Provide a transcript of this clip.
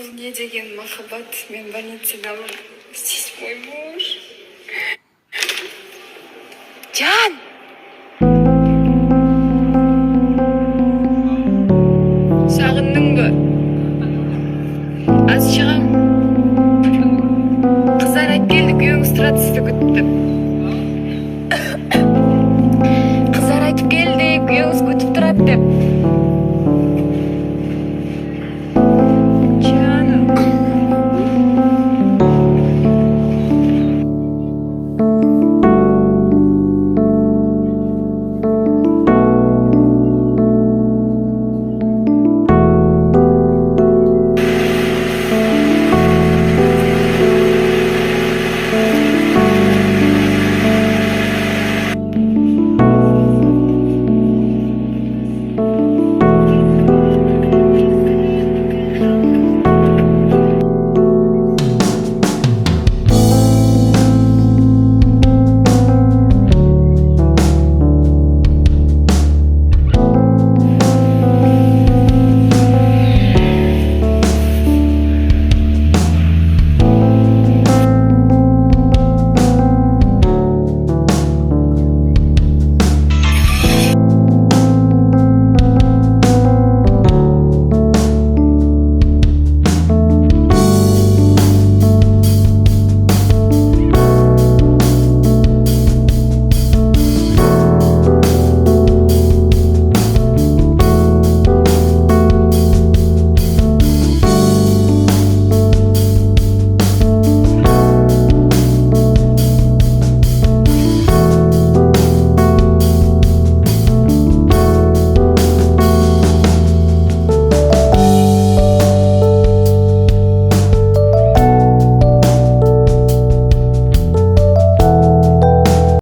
Бұл не деген махаббат, мен больницадамын. Здесь мой муж. Жан! Сағындың ба? Аз шығам. Қыздар айтып келді, күйеуіңіз тұрады сізді күтті. Қыздар айтып келді, күйеуіңіз күтіп тұрады деп.